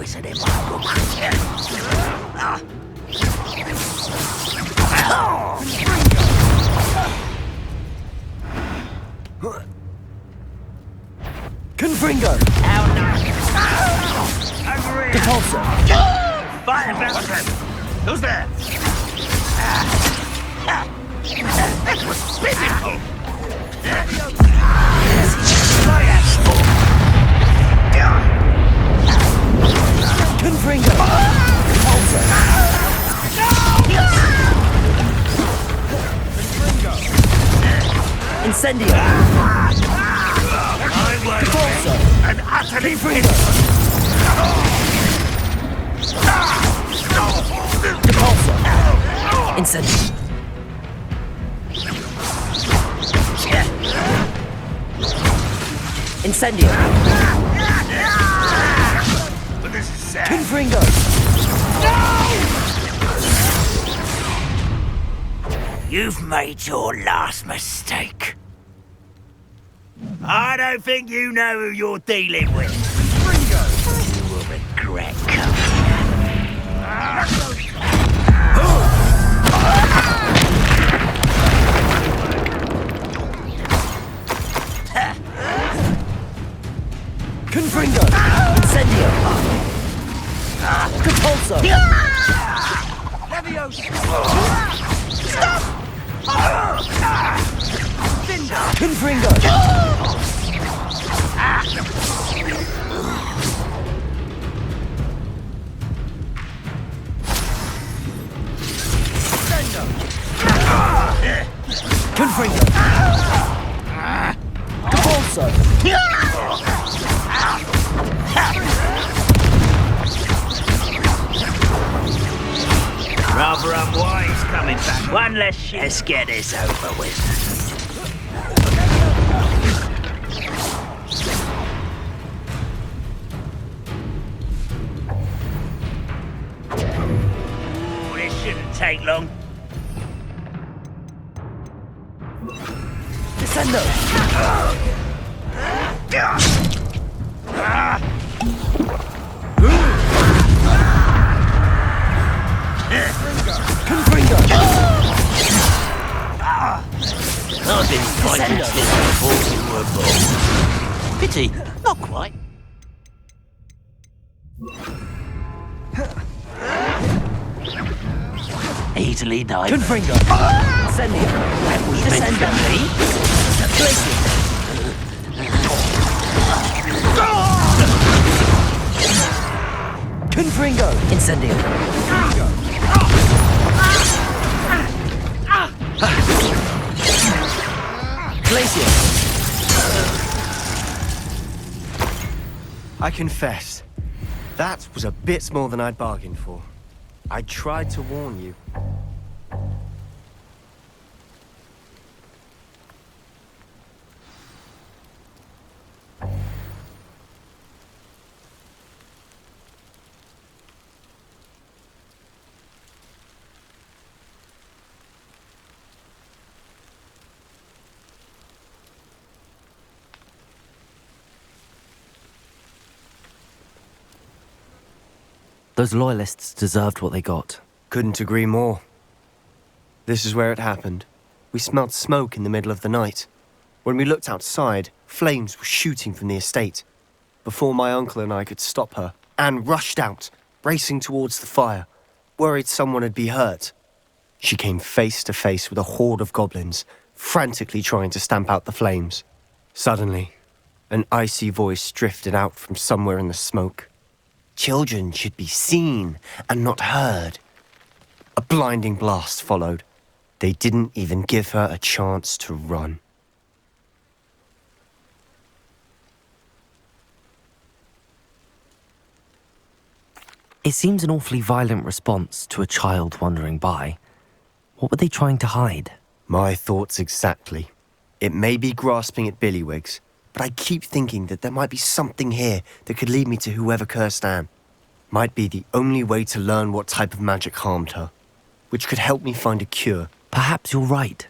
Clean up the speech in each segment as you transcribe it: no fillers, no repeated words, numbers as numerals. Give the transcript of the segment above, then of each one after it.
wizard in my book. Confringo! How nice! Over here! Depulso! Fire bouncers! Who's there? That was pitiful! Confringo! Depulso! Confringo! Incendio! Depulso! And utterly Confringo! Depulso! Incendio! Incendio! But this is sad. Confringo! You've made your last mistake. I don't think you know who you're dealing with. Confringo! You will regret coming Confringo! Incendio! Depulso! Leviosa! Stop! Confringo! Confringo! Depulso! Rather unwise coming back. One less shit. Let's get this over with. Ooh, this shouldn't take long. Descendo! Confringo! I've been fighting since before you were born. Pity, not quite. Easily died. Confringo! Incendio! That was meant Descendo! for me. Glacier! Confringo! Incendio! Glacier! I confess, that was a bit more than I'd bargained for. I tried to warn you. Those loyalists deserved what they got. Couldn't agree more. This is where it happened. We smelled smoke in the middle of the night. When we looked outside, flames were shooting from the estate. Before my uncle and I could stop her, Anne rushed out, racing towards the fire, worried someone had been hurt. She came face to face with a horde of goblins, frantically trying to stamp out the flames. Suddenly, an icy voice drifted out from somewhere in the smoke. Children should be seen and not heard. A blinding blast followed. They didn't even give her a chance to run. It seems an awfully violent response to a child wandering by. What were they trying to hide? My thoughts exactly. It may be grasping at Billywigs, but I keep thinking that there might be something here that could lead me to whoever cursed Anne. Might be the only way to learn what type of magic harmed her, which could help me find a cure. Perhaps you're right.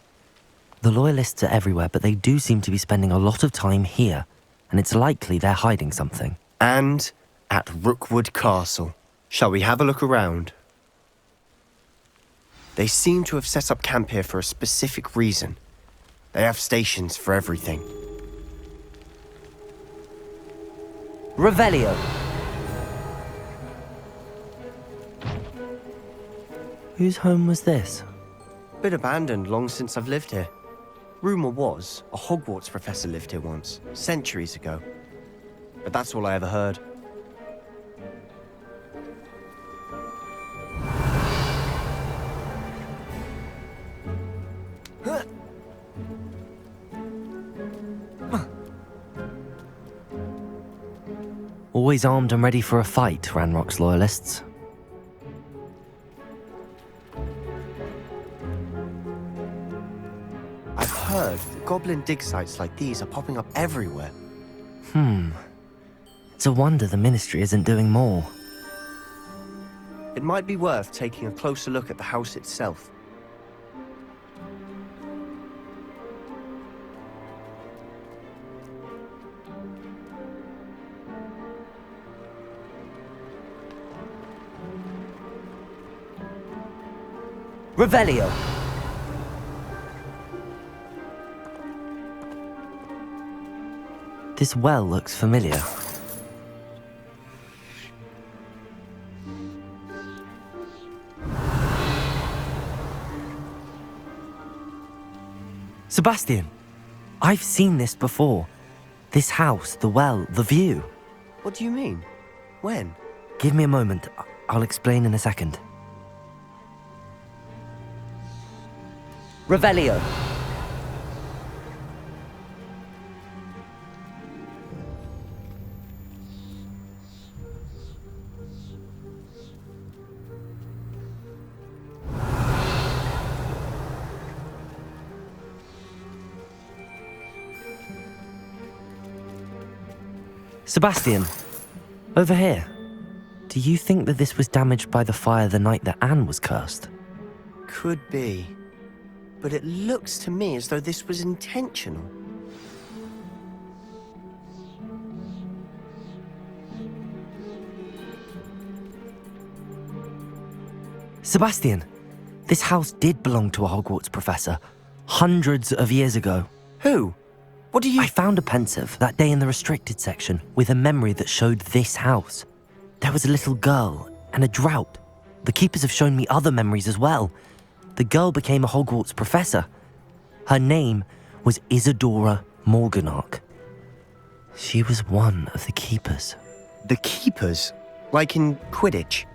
The loyalists are everywhere, but they do seem to be spending a lot of time here, and it's likely they're hiding something. And at Rookwood Castle. Shall we have a look around? They seem to have set up camp here for a specific reason. They have stations for everything. Revelio. Whose home was this? Been abandoned long since I've lived here. Rumour was a Hogwarts professor lived here once, centuries ago. But that's all I ever heard. Always armed and ready for a fight, Ranrock's loyalists. I've heard that goblin dig sites like these are popping up everywhere. It's a wonder the Ministry isn't doing more. It might be worth taking a closer look at the house itself. Revelio. This well looks familiar. Sebastian, I've seen this before. This house, the well, the view. What do you mean? When? Give me a moment. I'll explain in a second. Revelio. Sebastian, over here. Do you think that this was damaged by the fire the night that Anne was cursed? Could be. But it looks to me as though this was intentional. Sebastian, this house did belong to a Hogwarts professor, hundreds of years ago. Who? What do you... I found a pensive that day in the restricted section with a memory that showed this house. There was a little girl and a drought. The keepers have shown me other memories as well. The girl became a Hogwarts professor. Her name was Isadora Morganach. She was one of the keepers. The keepers? Like in Quidditch?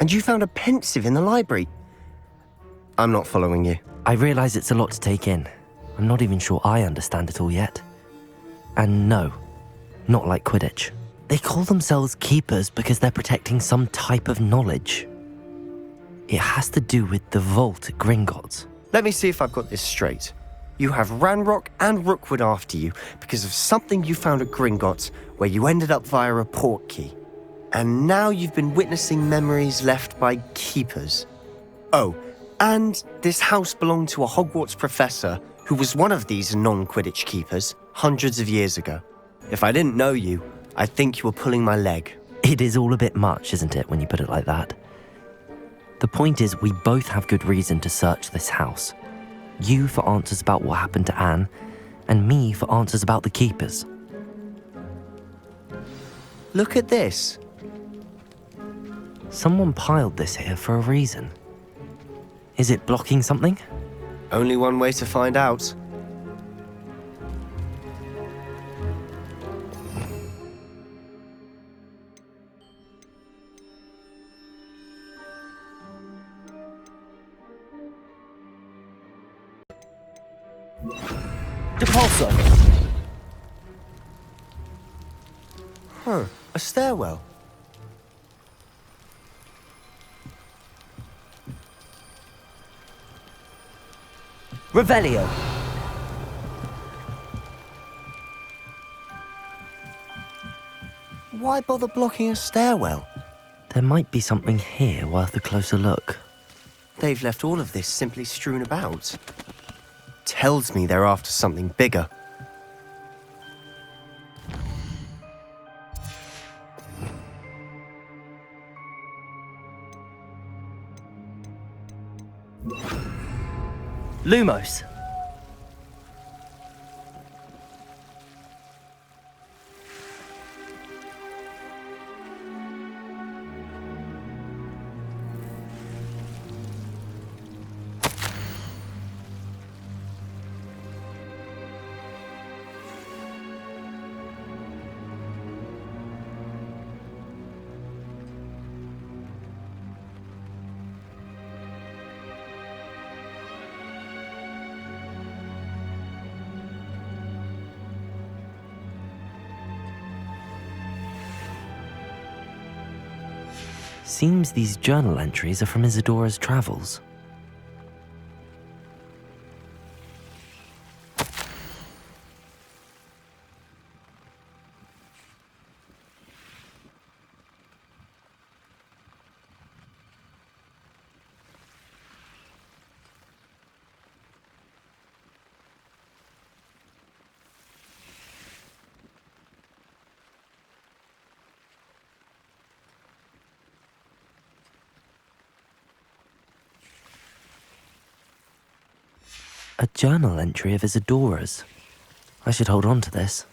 And you found a pensive in the library? I'm not following you. I realize it's a lot to take in. I'm not even sure I understand it all yet. And no, not like Quidditch. They call themselves keepers because they're protecting some type of knowledge. It has to do with the vault at Gringotts. Let me see if I've got this straight. You have Ranrock and Rookwood after you because of something you found at Gringotts where you ended up via a portkey. And now you've been witnessing memories left by keepers. Oh, and this house belonged to a Hogwarts professor who was one of these non-Quidditch keepers hundreds of years ago. If I didn't know you, I'd think you were pulling my leg. It is all a bit much, isn't it, when you put it like that? The point is, we both have good reason to search this house. You for answers about what happened to Anne, and me for answers about the keepers. Look at this. Someone piled this here for a reason. Is it blocking something? Only one way to find out. Depulso! A stairwell. Revelio! Why bother blocking a stairwell? There might be something here worth a closer look. They've left all of this simply strewn about. Tells me they're after something bigger. Lumos! Seems these journal entries are from Isadora's travels. A journal entry of Isadora's. I should hold on to this.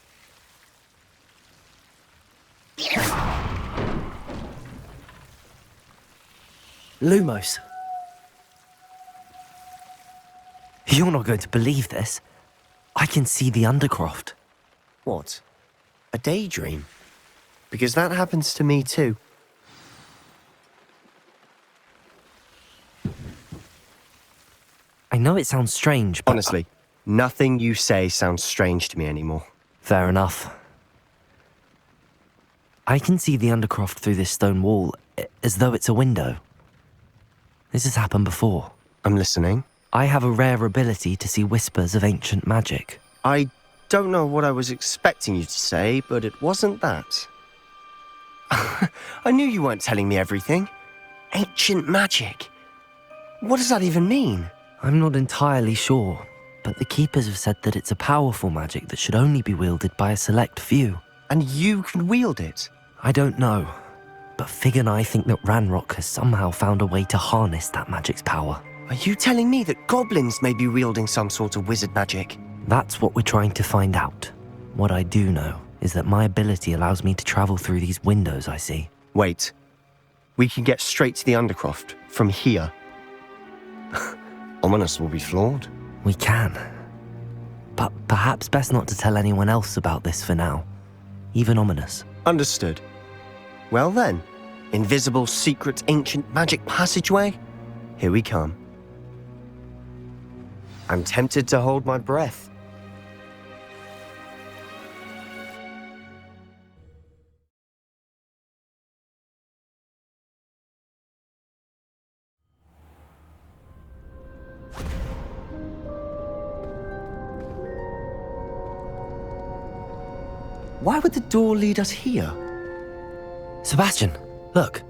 Lumos. You're not going to believe this. I can see the Undercroft. What? A daydream? Because that happens to me too. I know it sounds strange, but... Honestly, nothing you say sounds strange to me anymore. Fair enough. I can see the Undercroft through this stone wall, as though it's a window. This has happened before. I'm listening. I have a rare ability to see whispers of ancient magic. I don't know what I was expecting you to say, but it wasn't that. I knew you weren't telling me everything. Ancient magic. What does that even mean? I'm not entirely sure, but the Keepers have said that it's a powerful magic that should only be wielded by a select few. And you can wield it? I don't know, but Fig and I think that Ranrock has somehow found a way to harness that magic's power. Are you telling me that goblins may be wielding some sort of wizard magic? That's what we're trying to find out. What I do know is that my ability allows me to travel through these windows I see. Wait. We can get straight to the Undercroft from here. Ominous will be flawed. We can. But perhaps best not to tell anyone else about this for now. Even Ominous. Understood. Well then, invisible, secret, ancient magic passageway? Here we come. I'm tempted to hold my breath. Why would the door lead us here? Sebastian, look.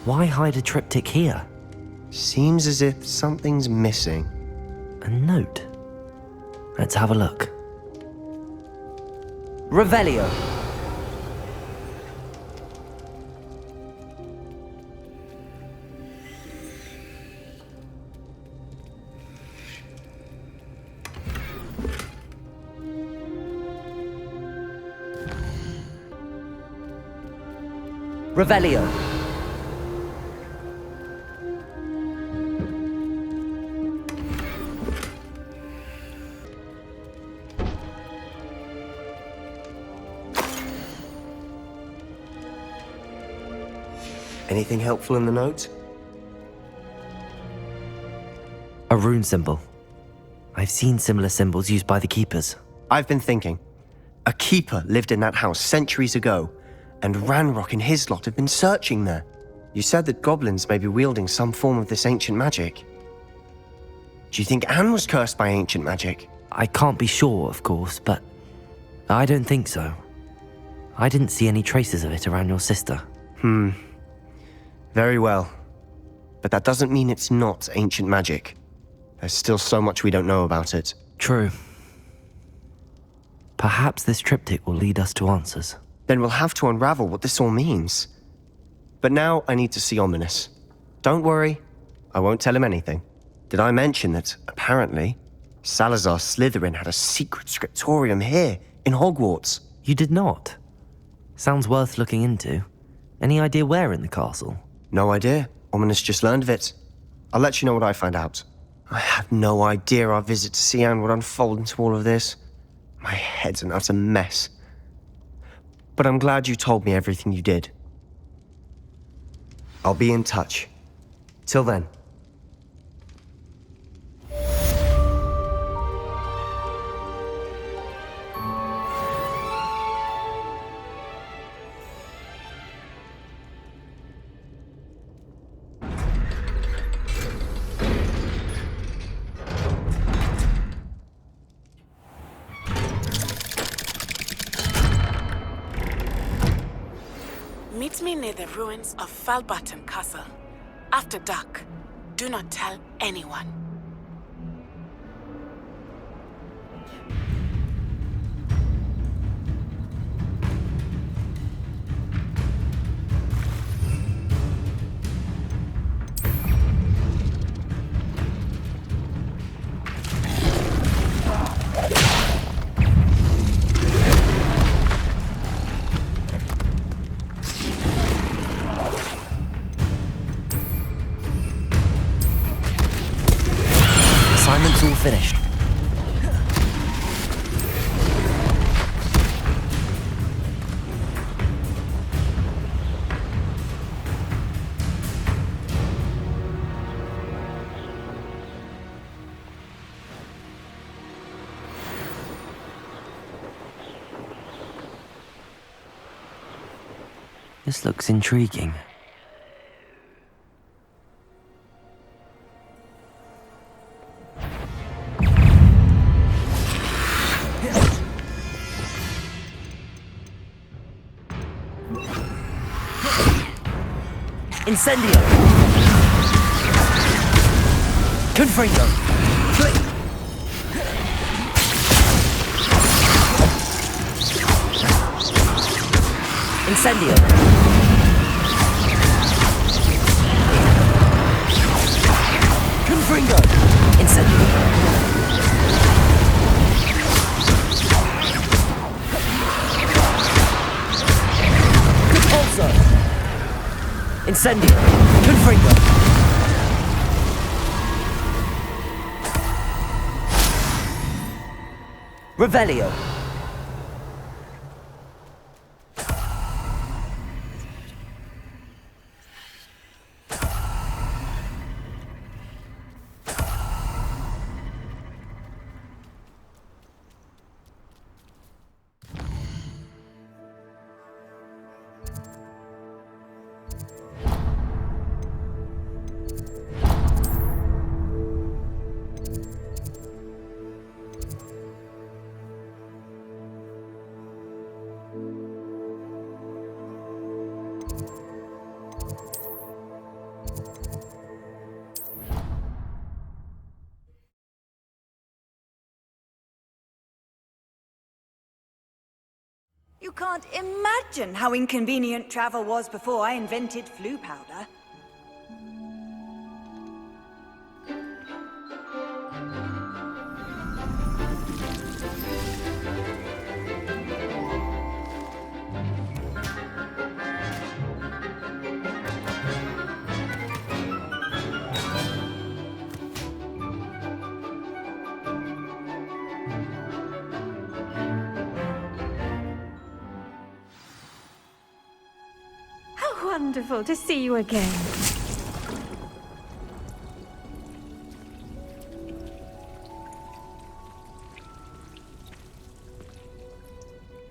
Why hide a triptych here? Seems as if something's missing. A note. Let's have a look. Revelio. Revelio. Anything helpful in the note? A rune symbol. I've seen similar symbols used by the Keepers. I've been thinking. A keeper lived in that house centuries ago, and Ranrock and his lot have been searching there. You said that goblins may be wielding some form of this ancient magic. Do you think Anne was cursed by ancient magic? I can't be sure, of course, but I don't think so. I didn't see any traces of it around your sister. Very well. But that doesn't mean it's not ancient magic. There's still so much we don't know about it. True. Perhaps this triptych will lead us to answers. Then we'll have to unravel what this all means. But now I need to see Ominous. Don't worry, I won't tell him anything. Did I mention that, apparently, Salazar Slytherin had a secret scriptorium here, in Hogwarts? You did not? Sounds worth looking into. Any idea where in the castle? No idea. Ominous just learned of it. I'll let you know what I find out. I had no idea our visit to Sian would unfold into all of this. My head's an utter mess. But I'm glad you told me everything you did. I'll be in touch. Till then. Meet me near the ruins of Falbottom Castle. After dark. Do not tell anyone. Assignment's all finished. This looks intriguing. Incendio! Confringo! Flick! Incendio! Confringo! Incendio! Repulsor! Incendio! Confringo! Revelio! You can't imagine how inconvenient travel was before I invented flu powder. Wonderful to see you again.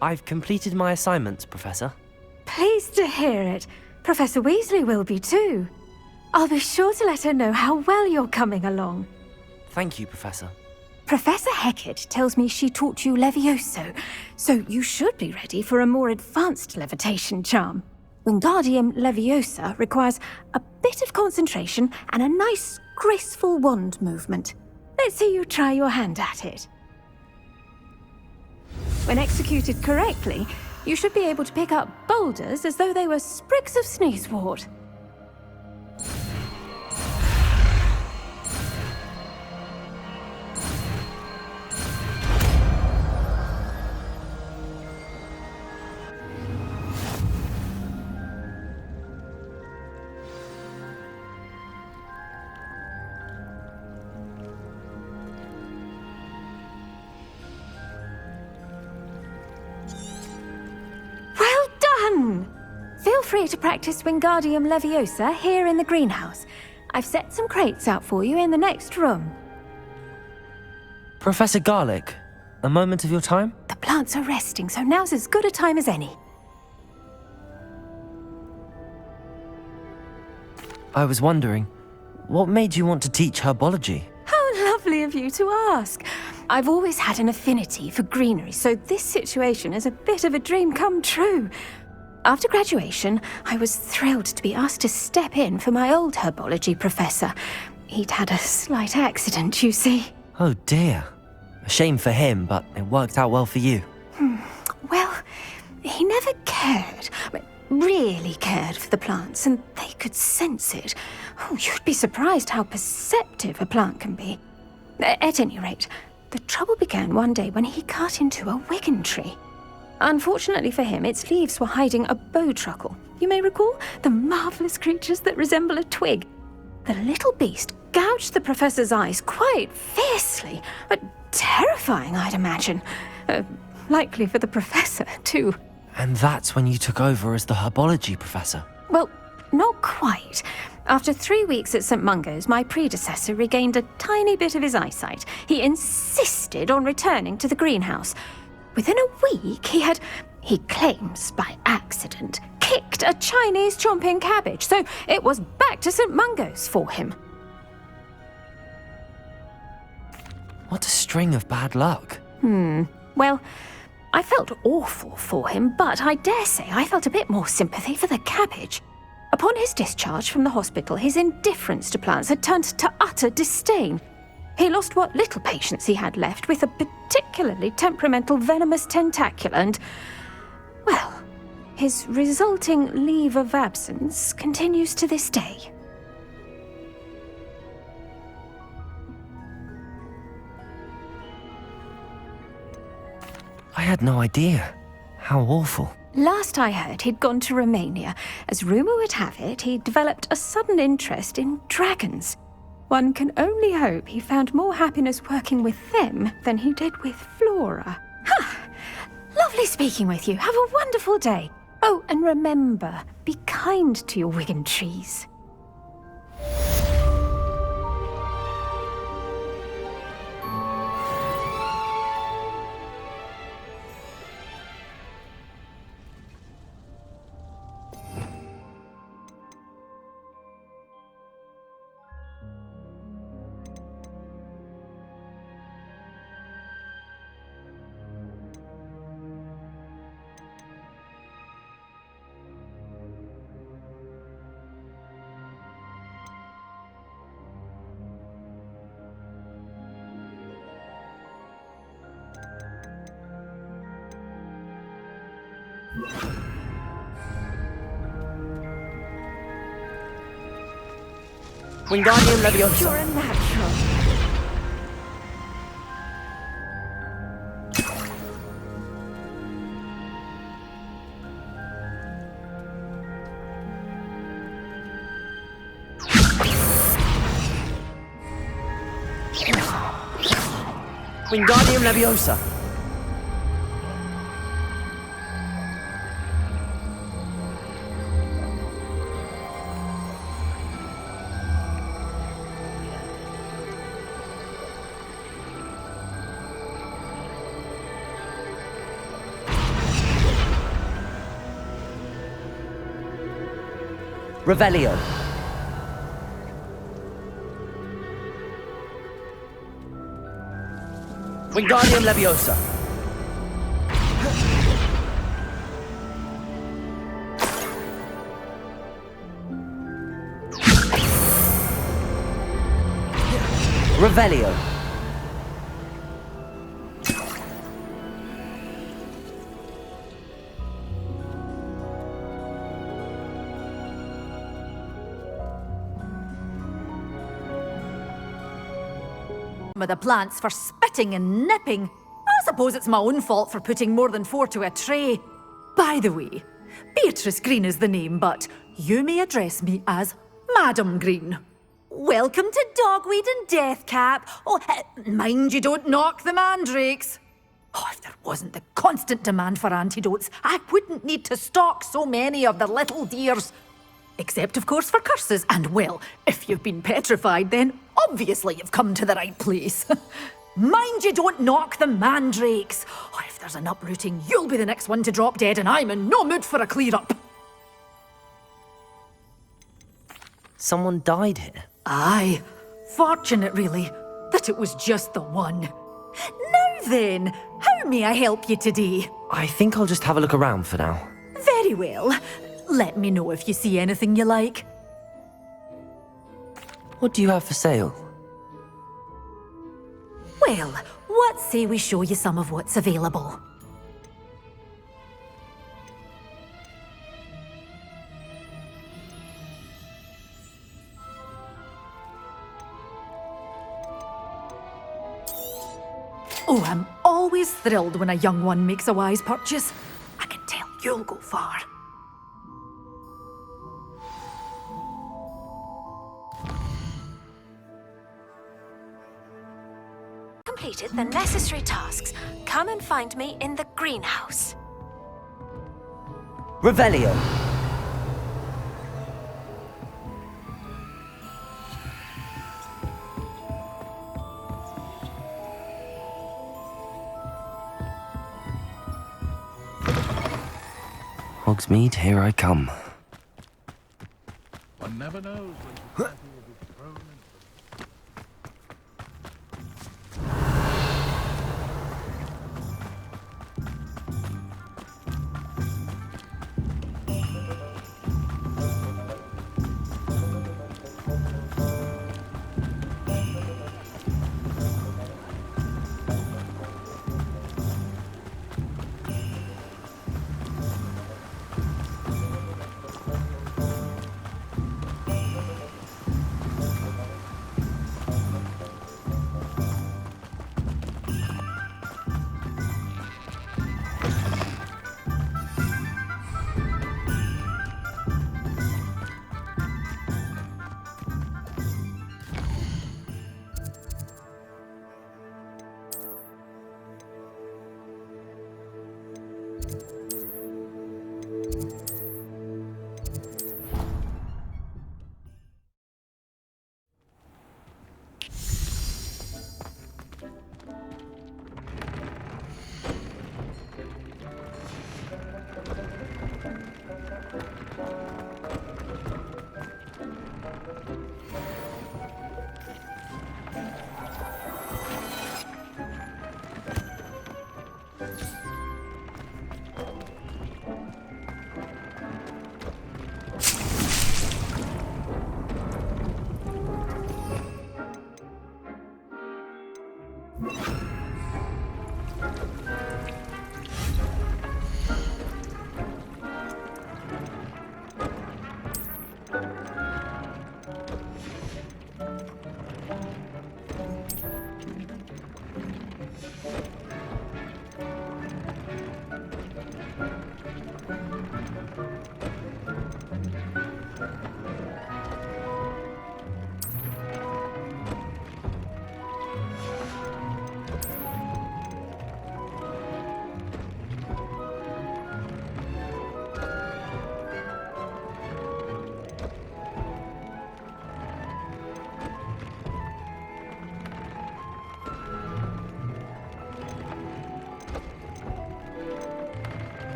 I've completed my assignments, Professor. Pleased to hear it. Professor Weasley will be too. I'll be sure to let her know how well you're coming along. Thank you, Professor. Professor Hecat tells me she taught you Levioso, so you should be ready for a more advanced levitation charm. Wingardium Leviosa requires a bit of concentration and a nice, graceful wand movement. Let's see you try your hand at it. When executed correctly, you should be able to pick up boulders as though they were sprigs of sneezewort. Feel free to practice Wingardium Leviosa here in the greenhouse. I've set some crates out for you in the next room. Professor Garlick, a moment of your time? The plants are resting, so now's as good a time as any. I was wondering, what made you want to teach herbology? How lovely of you to ask. I've always had an affinity for greenery, so this situation is a bit of a dream come true. After graduation, I was thrilled to be asked to step in for my old herbology professor. He'd had a slight accident, you see. Oh dear. A shame for him, but it worked out well for you. Well, he never really cared for the plants, and they could sense it. Oh, you'd be surprised how perceptive a plant can be. At any rate, the trouble began one day when he cut into a wigan tree. Unfortunately for him, its leaves were hiding a bowtruckle. You may recall the marvelous creatures that resemble a twig. The little beast gouged the professor's eyes quite fiercely, but terrifying, I'd imagine. Likely for the professor, too. And that's when you took over as the herbology professor? Well, not quite. After 3 weeks at St. Mungo's, my predecessor regained a tiny bit of his eyesight. He insisted on returning to the greenhouse. Within a week, he claims by accident, kicked a Chinese chomping cabbage, so it was back to St. Mungo's for him. What a string of bad luck. Well, I felt awful for him, but I dare say I felt a bit more sympathy for the cabbage. Upon his discharge from the hospital, his indifference to plants had turned to utter disdain. He lost what little patience he had left with a particularly temperamental venomous tentacula and, well, his resulting leave of absence continues to this day. I had no idea. How awful. Last I heard, he'd gone to Romania. As rumour would have it, he'd developed a sudden interest in dragons. One can only hope he found more happiness working with them than he did with Flora. Lovely speaking with you. Have a wonderful day. Oh, and remember, be kind to your wigan trees. Wingardium Leviosa. You're a natural. Wingardium Leviosa. Revelio. Wingardium Leviosa. Revelio. With the plants for spitting and nipping. I suppose it's my own fault for putting more than 4 to a tray. By the way, Beatrice Green is the name, but you may address me as Madam Green. Welcome to Dogweed and Deathcap. Oh, mind you don't knock the mandrakes. Oh, if there wasn't the constant demand for antidotes, I wouldn't need to stock so many of the little dears. Except, of course, for curses. And, well, if you've been petrified, then obviously you've come to the right place. Mind you don't knock the mandrakes. Oh, if there's an uprooting, you'll be the next one to drop dead, and I'm in no mood for a clear-up. Someone died here. Aye. Fortunate, really, that it was just the one. Now then, how may I help you today? I think I'll just have a look around for now. Very well. Let me know if you see anything you like. What do you have for sale? Well, what say we show you some of what's available? Oh, I'm always thrilled when a young one makes a wise purchase. I can tell you'll go far. Completed the necessary tasks. Come and find me in the greenhouse. Revelio. Hogsmeade, here I come. One never knows when the battle will be thrown in.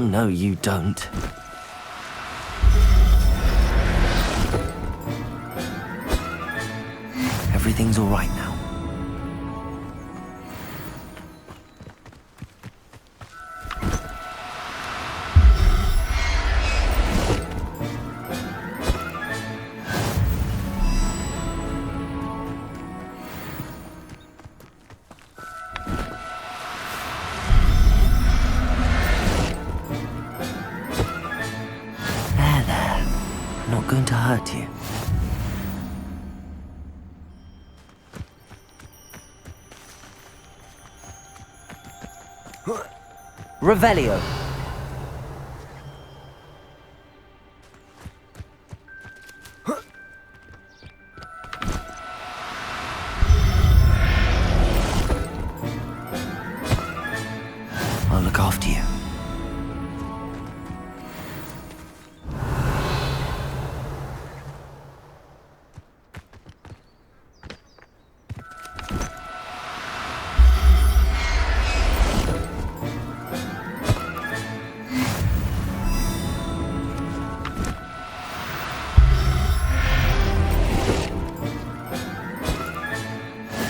Oh, no, you don't. Everything's all right now. There. I'm not going to hurt you. Revelio. I'll look after you.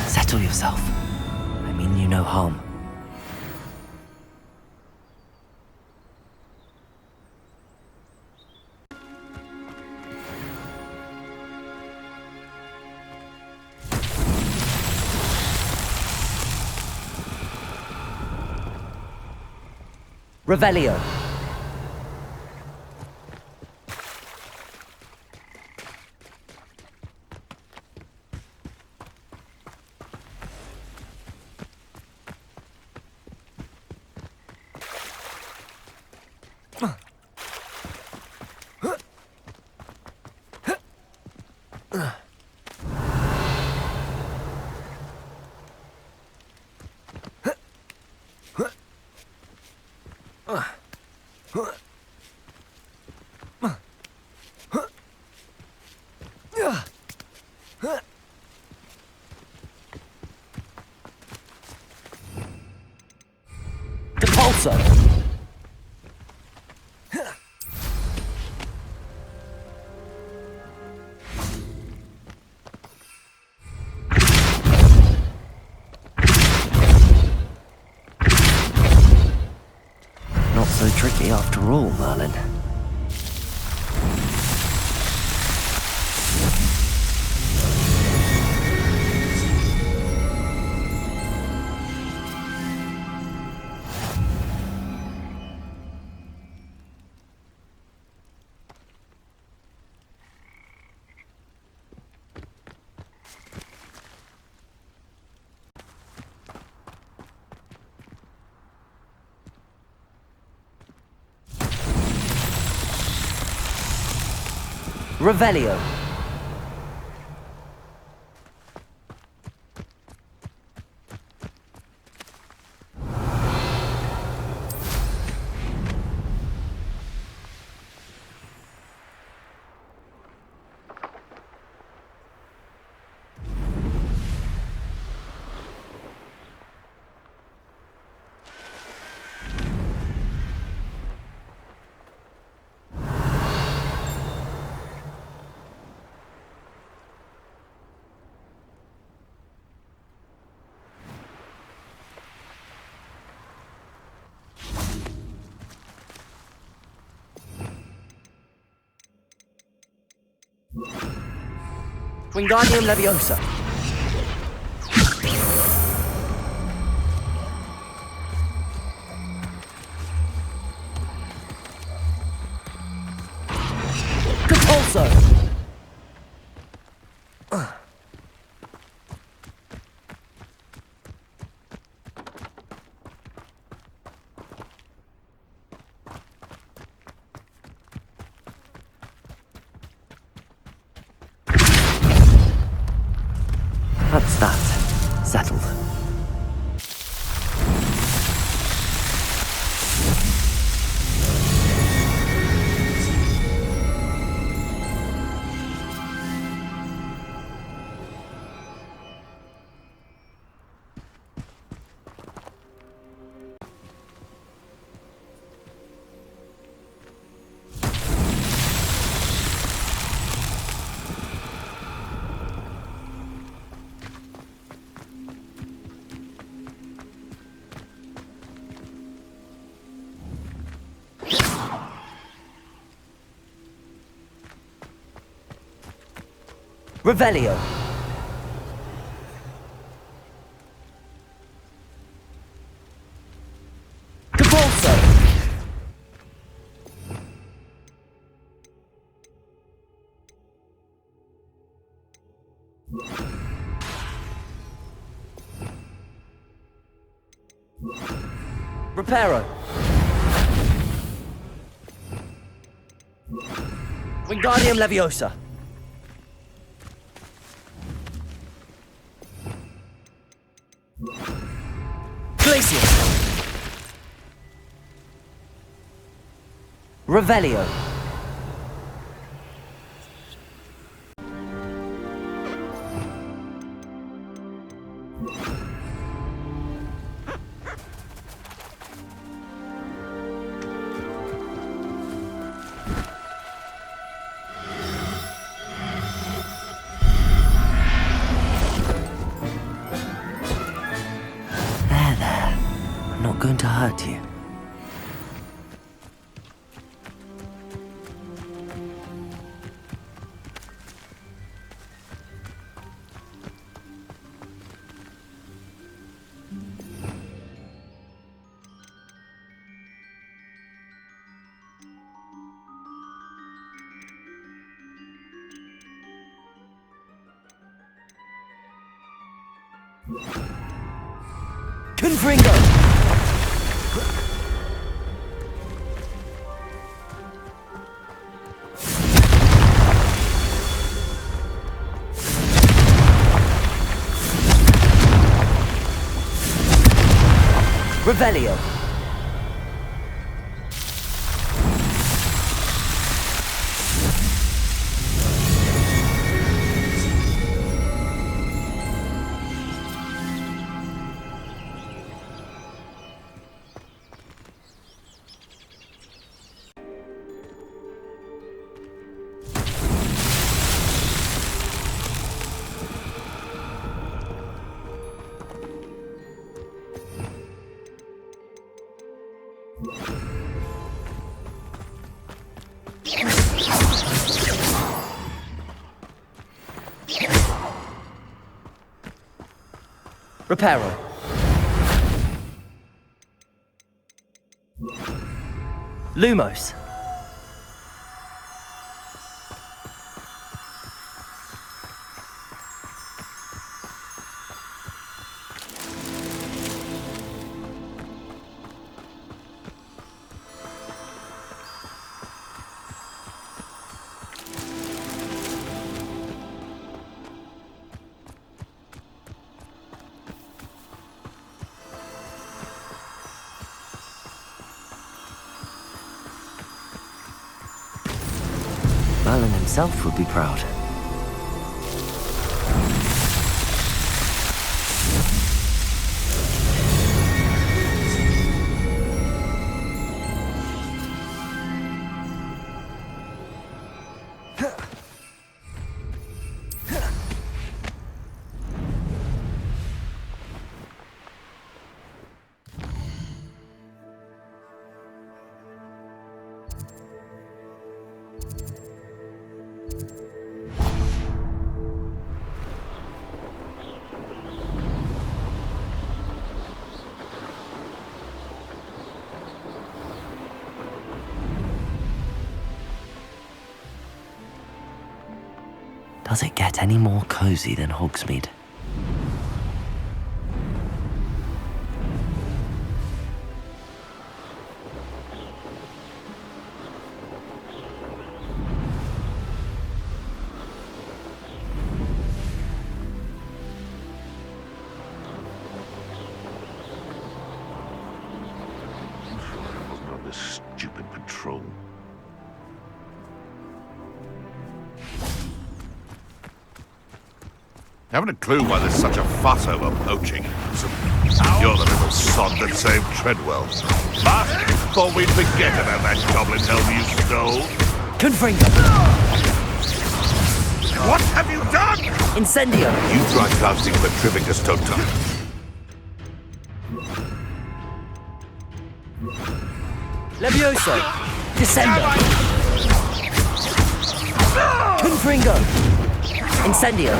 Settle yourself. I mean you no harm. Revelio. Depulso. Not so tricky after all, Merlin. Revelio. Wingardium Leviosa. Depulso. That's that. Settled. Revelio. Convulso. Reparo. Wingardium Leviosa. Glacius. Revelio. There. I'm not going to hurt you. Confringo! Revelio. Reparo. Lumos. Merlin himself would be proud. Does it get any more cozy than Hogsmeade? Wasn't on this stupid patrol. Haven't a clue why there's such a fuss over poaching. You're the little sod that saved Treadwell. But thought we'd forget about that goblin helm you stole. Confringo. What have you done? Incendio. You tried casting Petrificus Totem. Levioso. Descendo. Confringo. Incendio!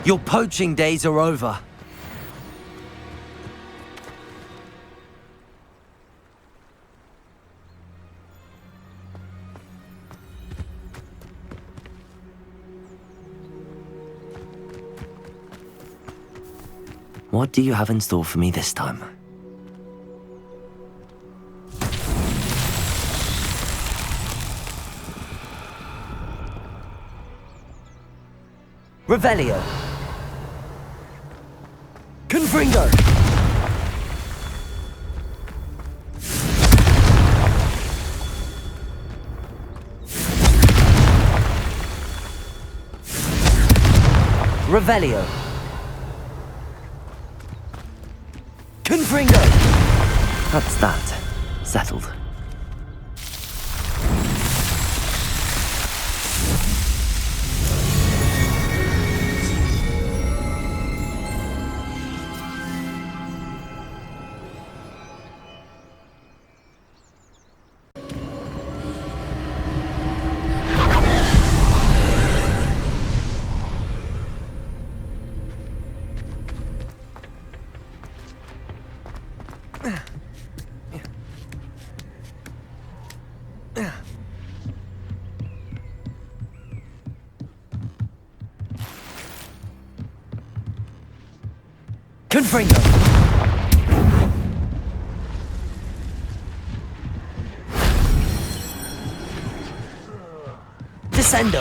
Your poaching days are over. What do you have in store for me this time? Revelio. Confringo. Revelio. Confringo. That's that. Settled. Confringo! Descendo!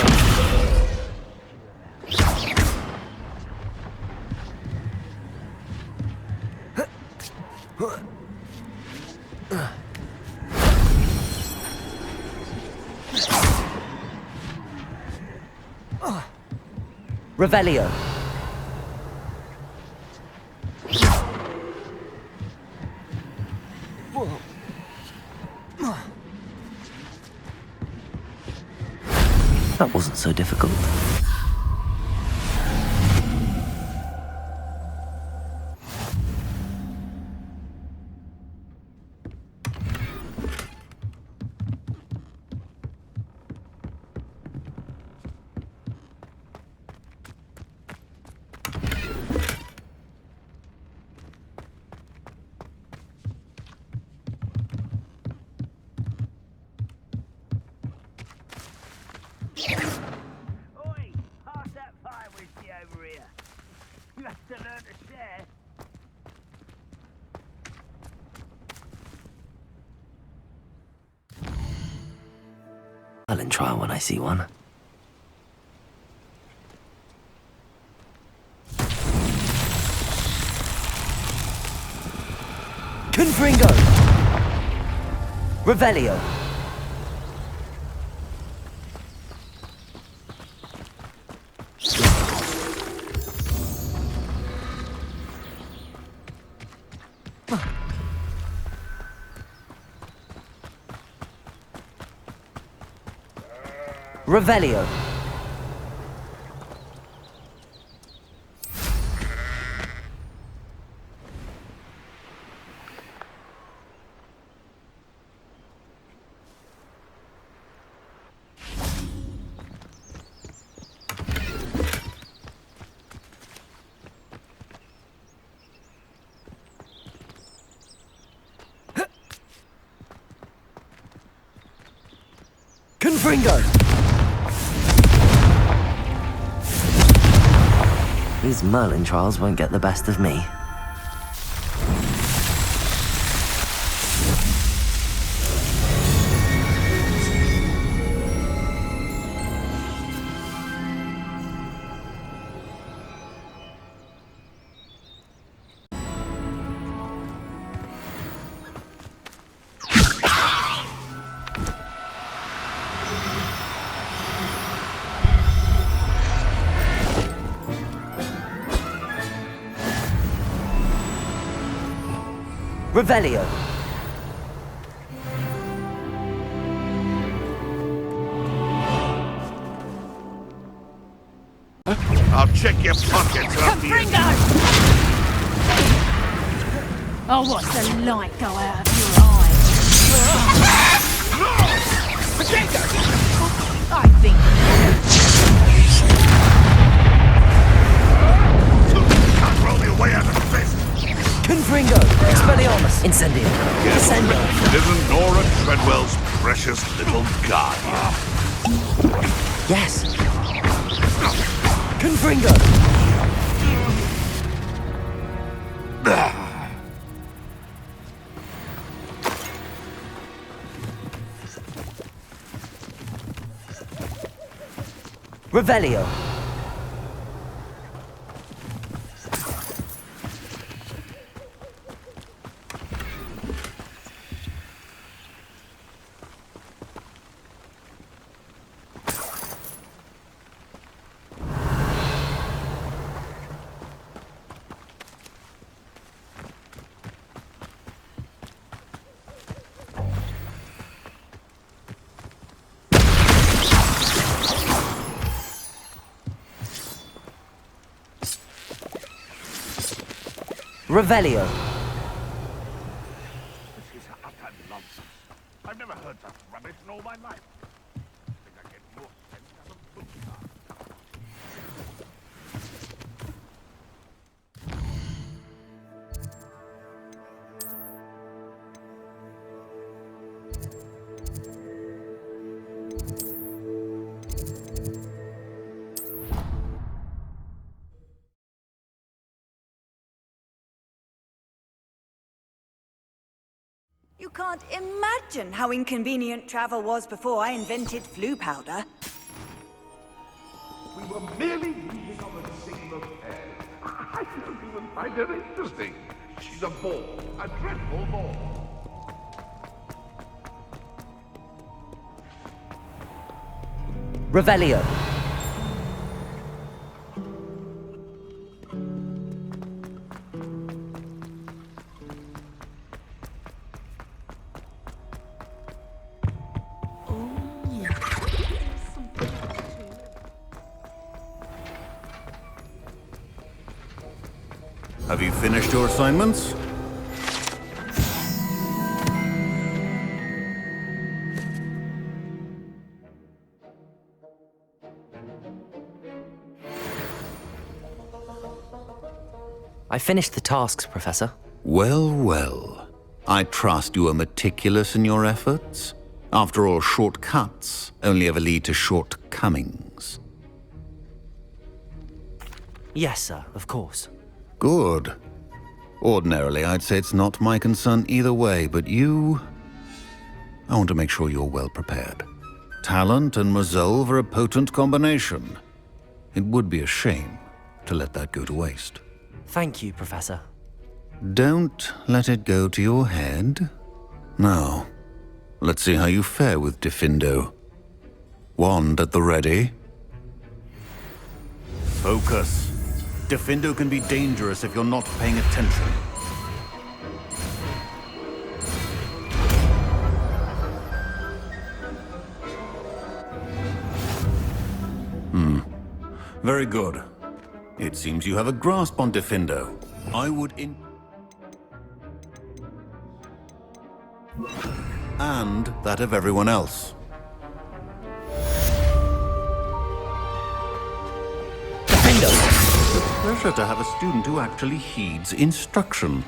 Revelio! That wasn't so difficult. Oi, pass that fire whiskey over here. You have to learn to share. I'll try when I see one. Confringo! Revelio! Revelio. Confringo. These Merlin trials won't get the best of me. Revelio. I'll check your pockets after you. Oh, what's the light go out of your eyes? Treadwell's precious little guardian. Yes. Confringo! Revelio. Revelio. This is utter nonsense. I've never heard such rubbish in all my life. I think I get more sense out of books. You can't imagine how inconvenient travel was before I invented flu powder. We were merely reading on the same affair. I don't even find her interesting. She's a bore, a dreadful bore. Revelio. Have you finished your assignments? I finished the tasks, Professor. Well, well. I trust you are meticulous in your efforts. After all, shortcuts only ever lead to shortcomings. Yes, sir, of course. Good. Ordinarily, I'd say it's not my concern either way, but you... I want to make sure you're well prepared. Talent and resolve are a potent combination. It would be a shame to let that go to waste. Thank you, Professor. Don't let it go to your head. Now, let's see how you fare with Diffindo. Wand at the ready. Focus. Diffindo can be dangerous if you're not paying attention. Very good. It seems you have a grasp on Diffindo. I would and that of everyone else. It's a pleasure to have a student who actually heeds instruction.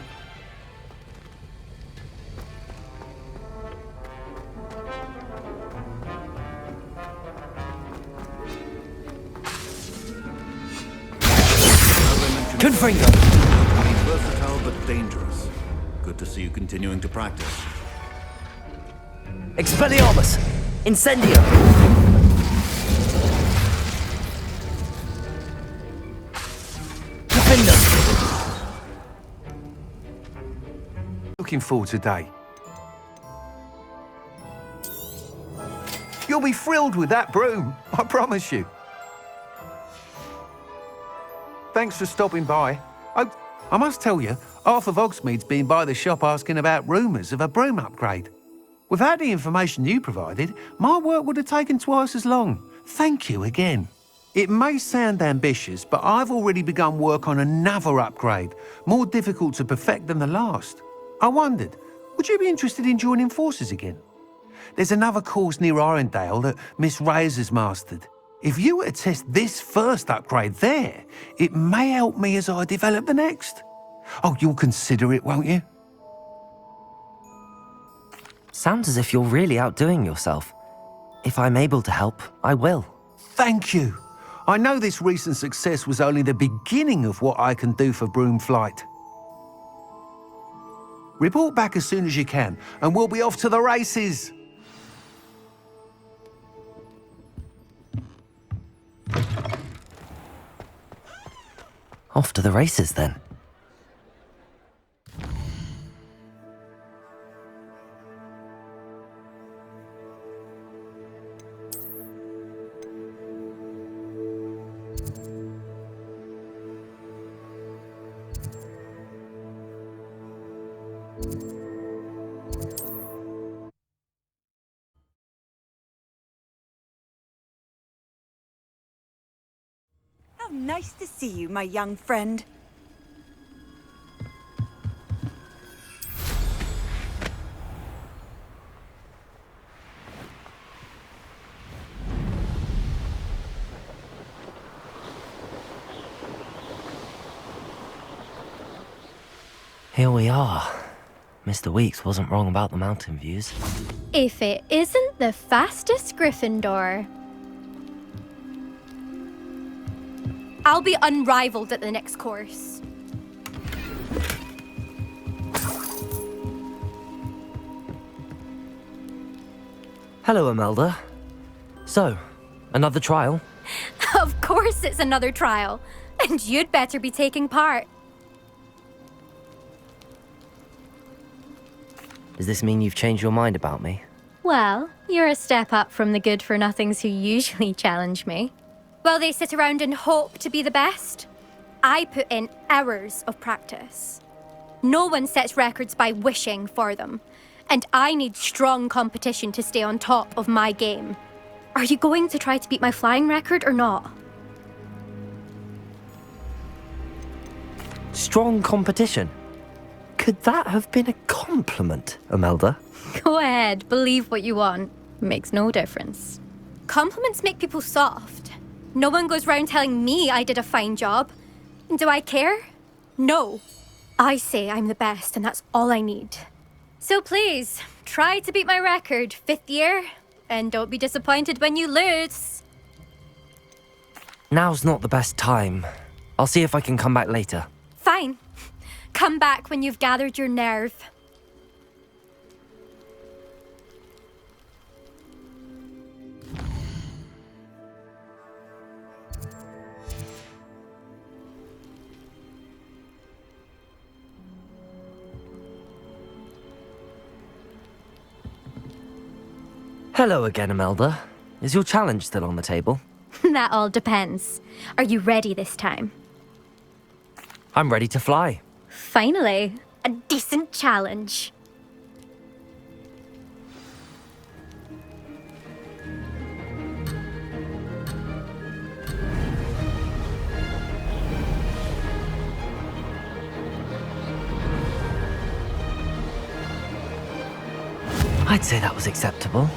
Confringo! Versatile but dangerous. Good to see you continuing to practice. Expelliarmus! Incendio! Diffindo! Looking for today. You'll be thrilled with that broom, I promise you. Thanks for stopping by. Oh, I must tell you, Arthur Vogsmeade's been by the shop asking about rumours of a broom upgrade. Without the information you provided, my work would have taken twice as long. Thank you again. It may sound ambitious, but I've already begun work on another upgrade, more difficult to perfect than the last. I wondered, would you be interested in joining forces again? There's another course near Arendale that Miss Reyes has mastered. If you were to test this first upgrade there, it may help me as I develop the next. Oh, you'll consider it, won't you? Sounds as if you're really outdoing yourself. If I'm able to help, I will. Thank you. I know this recent success was only the beginning of what I can do for Broomflight. Report back as soon as you can, and we'll be off to the races. Off to the races, then. How nice to see you, my young friend. Here we are. Mr. Weeks wasn't wrong about the mountain views. If it isn't the fastest Gryffindor. I'll be unrivaled at the next course. Hello, Imelda. So, another trial? Of course it's another trial. And you'd better be taking part. Does this mean you've changed your mind about me? Well, you're a step up from the good-for-nothings who usually challenge me. While they sit around and hope to be the best, I put in hours of practice. No one sets records by wishing for them, and I need strong competition to stay on top of my game. Are you going to try to beat my flying record or not? Strong competition? Could that have been a compliment, Imelda? Go ahead, believe what you want. Makes no difference. Compliments make people soft. No one goes round telling me I did a fine job. Do I care? No. I say I'm the best, and that's all I need. So please, try to beat my record, 5th year, and don't be disappointed when you lose. Now's not the best time. I'll see if I can come back later. Fine. Come back when you've gathered your nerve. Hello again, Imelda. Is your challenge still on the table? That all depends. Are you ready this time? I'm ready to fly. Finally, a decent challenge. I'd say that was acceptable.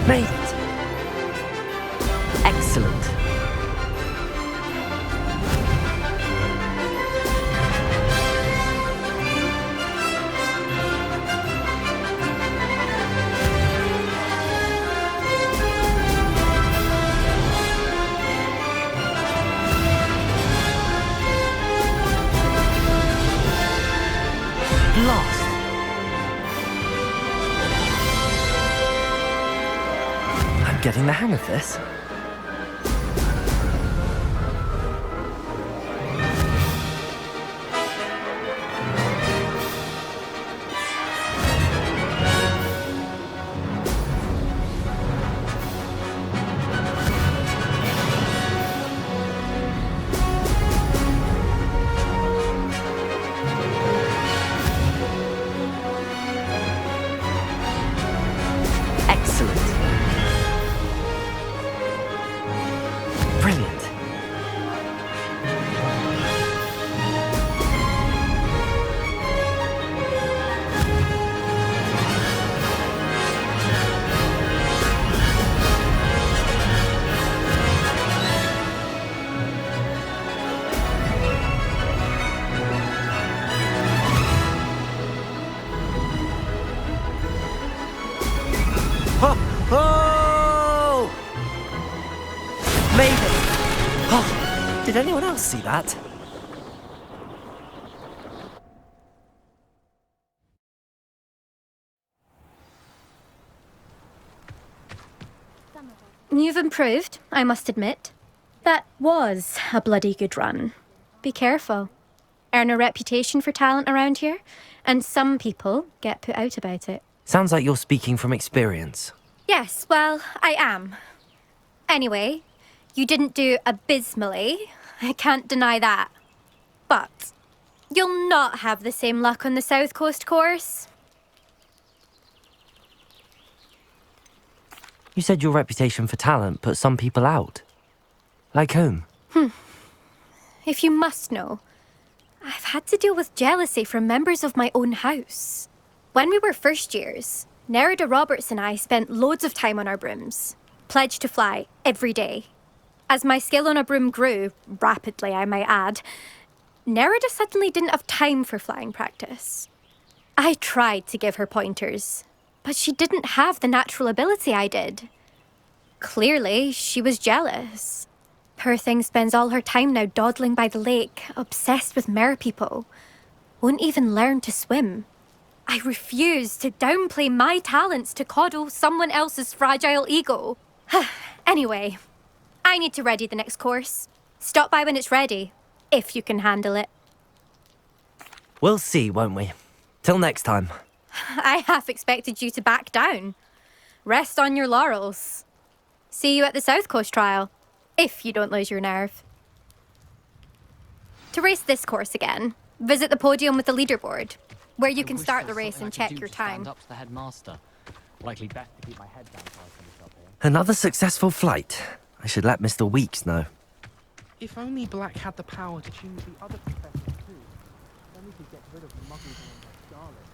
Made it. Excellent. Blast. Getting the hang of this. Did anyone else see that? You've improved, I must admit. That was a bloody good run. Be careful. Earn a reputation for talent around here, and some people get put out about it. Sounds like you're speaking from experience. Yes, well, I am. Anyway, you didn't do abysmally. I can't deny that. But you'll not have the same luck on the South Coast course. You said your reputation for talent put some people out. Like whom? If you must know, I've had to deal with jealousy from members of my own house. When we were first years, Nerida Roberts and I spent loads of time on our brooms, pledged to fly every day. As my skill on a broom grew, rapidly I might add, Nerida suddenly didn't have time for flying practice. I tried to give her pointers, but she didn't have the natural ability I did. Clearly, she was jealous. Poor thing spends all her time now dawdling by the lake, obsessed with merpeople. Won't even learn to swim. I refuse to downplay my talents to coddle someone else's fragile ego. Anyway, I need to ready the next course. Stop by when it's ready, if you can handle it. We'll see, won't we? Till next time. I half expected you to back down. Rest on your laurels. See you at the South Coast trial, if you don't lose your nerve. To race this course again, visit the podium with the leaderboard, where you can start the race and check your time. Stand up to the headmaster. Likely best to keep my head down till I finish up here. Another successful flight. I should let Mr. Weeks know. If only Black had the power to choose the other professors too, then we could get rid of Muggles and Scarlet.